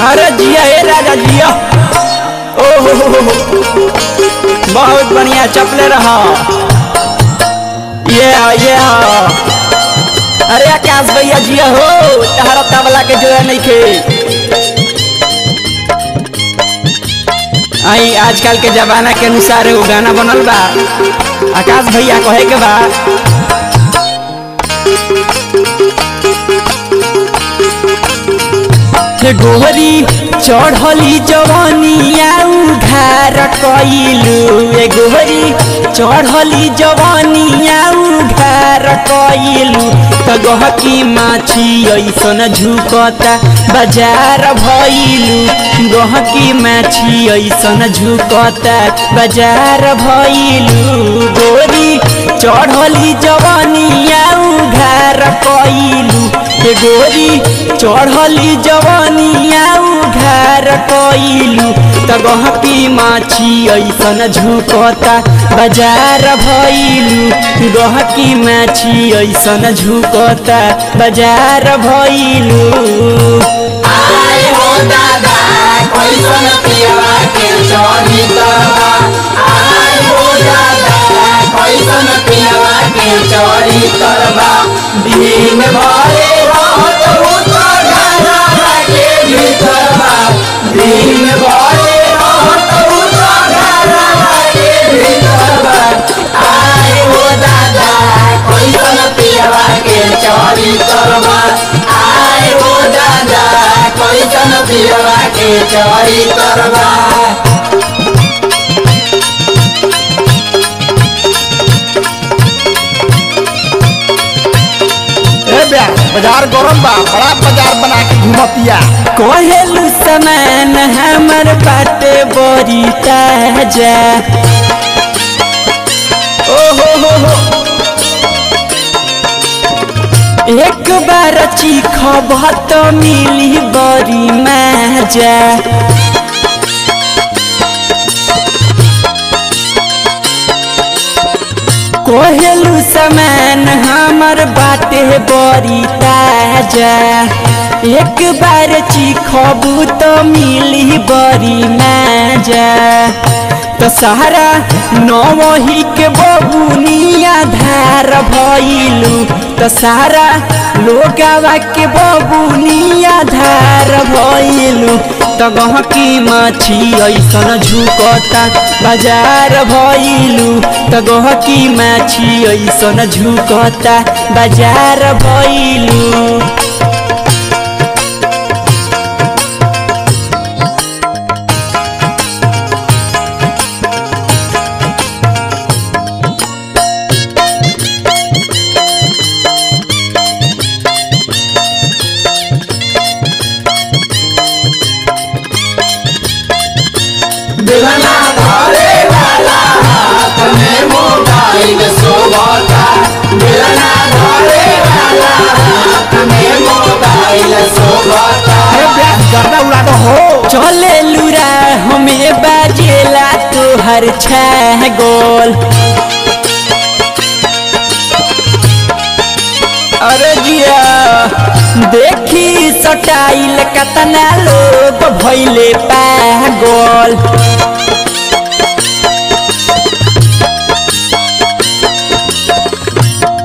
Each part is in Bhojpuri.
अरे जिया हे राजा जिया, ओहो बहुत बढ़िया चपले रहा ये अरे आकाश भैया जिया हो, तहरा तबला के जो है नहीं खे। आई आजकल के जमाना के अनुसार वो गाना बनल बा, आकाश भैया कहे के बा गोहरी चढ़ली जवानिया उघार कइलू, गोहरी चढ़ली जवानिया उघार कइलू, त गहकी माछी ऐसन झुकता बाजार भइलू, गहकी माछी ऐसन झुकता बाजार भइलू, गोरी चढ़ली जवानिया उघार कइलू, गोरी चढ़ली जवानिया उघार कइलू, त गहकी माछी ऐसन झुकता बाजार भइलू, गहकी माछी ऐसन झुकता बाजार भइलू। आए हो दादा कैसन पियवा के चोरी तरबा, आए हो दादा कैसन पियवा के चोरी तरबा, दिन भरे दिन भरे आए हो दादा कैसन पियवा के चोरी तरबा, आए हो दादा कैसन पियवा के चोरी तरबा। बाजार गरम बा, बड़ा बाजार बना के घुमतिया। कोहेलू समान हमर बाटे बड़ी ताजा, ओहो हो एक बार चीखब त मिली बड़ी मजा, कोहेलू समान हमर बाटे बड़ी ताजा, एक बार चीखबू तो मिली बड़ी मजा, तो सारा नवही के बबुनिया धार भइलू, तो सारा लोगावा के बबुनिया धार भइलू, तो गहकी माछी ऐसन झुकता बाजार भइलू, तो गहकी माछी ऐसन झुकता बाजार भइलू। दिलना धरे वाला हाथ में मोबाइल सोबता, दिलना धरे वाला हाथ में मोबाइल सोबता। गर्दा उड़ा दो हो, चले लुरा हमें बाजेला तोहर छह गोल, अरे जिया देखी सटाइल कतना लोग भइले पागल,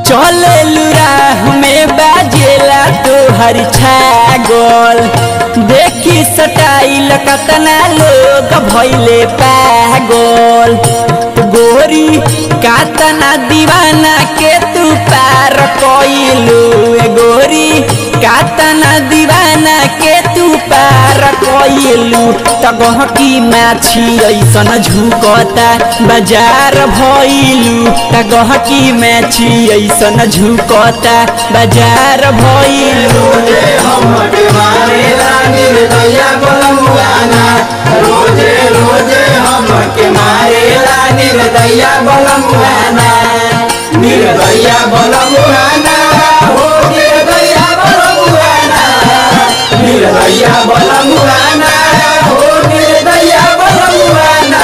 चले लुरा हमें बाजेला तोहर छागल, देखी सटाइल कतना लोग भइले पागल, गोरी कातना दीवाना के तू पार कइलू, गोरी कातना दीवाना के तू पार कइलू, त गहकी माछी ऐसन झुकता बाजार भइलू, त गहकी माछी ऐसन झुकता बाजार भइलू। हमके मारेला निर्दया बलमुआना, रोजे रोजे हमके मारेला निर्दया बलमुआना, निर्दया बलमुआना हो निर्दया बलमुआना, निर्दया बलमुआना हो निर्दया बलमुआना,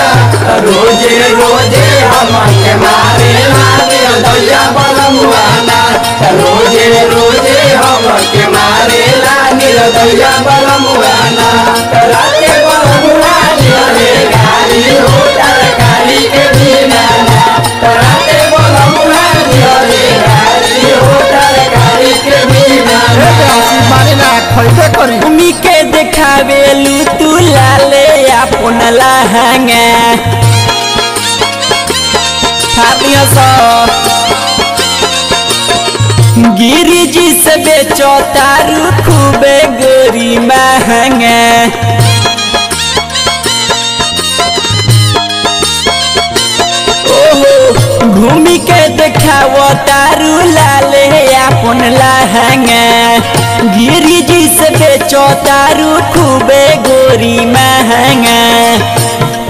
रोजे रोजे हमके मारेला निर्दया बलमुआना, रोजे रोजे हमके मारेला माने ना खरीदे करी उमी के देखावेलू तू लाले अपन लहंगा फातिया सा गिरी जी से बेचो तारू खूबे गोरी महंगा घूमी के देखावो तारू लाले अपन लहंगा गिरी जी से बेचो तारू खूबे गोरी महंगा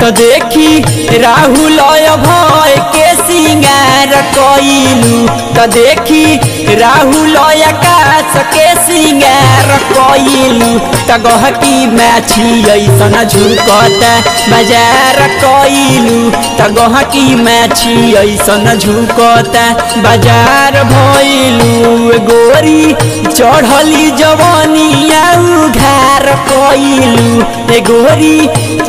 तो देखी राहुल भय के सिंगार कइलू तो देखी राहुल आकाश के सिंगार कइलू तो गहकी माछी ऐसन झुकता बाजार कइलू तो गहकी माछी ऐसन झुकता बाजार भइलू गोरी चढ़ली जवानिया उघार कइलू गोरी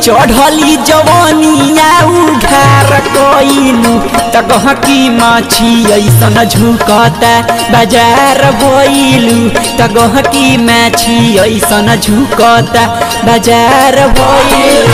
चढ़ली जवानिया उघार कइलू त गहकी माछी ऐसन झुकता बाजार भइलू त गहकी माछी ऐसन झुकता बाजार भइलू